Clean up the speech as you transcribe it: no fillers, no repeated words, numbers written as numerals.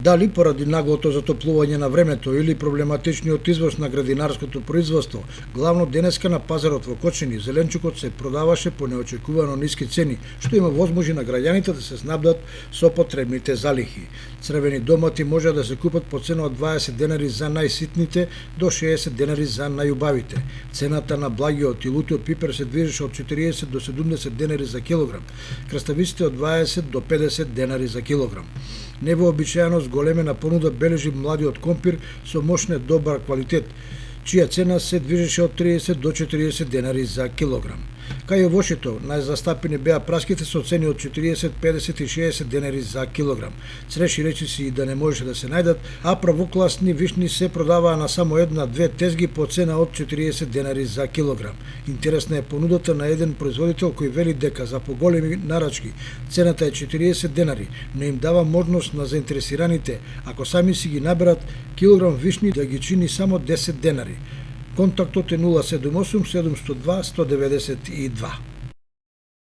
Дали поради наглото затоплување на времето или проблематичниот извоз на градинарското производство, главно денеска на пазарот во Кочани, зеленчукот се продаваше по неочекувано ниски цени, што има возможи на граѓаните да се снабдат со потребните залихи. Црвени домати може да се купат по цена од 20 денари за најситните до 60 денари за најубавите. Цената на благиот и лутиот пипер се движеше од 40 до 70 денари за килограм, краставиците од 20 до 50 денари за килограм. Невообичаено зголемена понуда бележи младиот компир со мощне добар квалитет, чија цена се движеше од 30 до 40 денари за килограм. Кај овошето, најзастапени беа праските со цени од 40, 50 и 60 денари за килограм. Цреши речиси и да не можеше да се најдат, а правокласни вишни се продаваа на само една-две тезги по цена од 40 денари за килограм. Интересна е понудата на еден производител кој вели дека за поголеми нарачки цената е 40 денари, но им дава можност на заинтересираните, ако сами си ги наберат килограм вишни, да ги чини само 10 денари. Контактот е 078 702 192.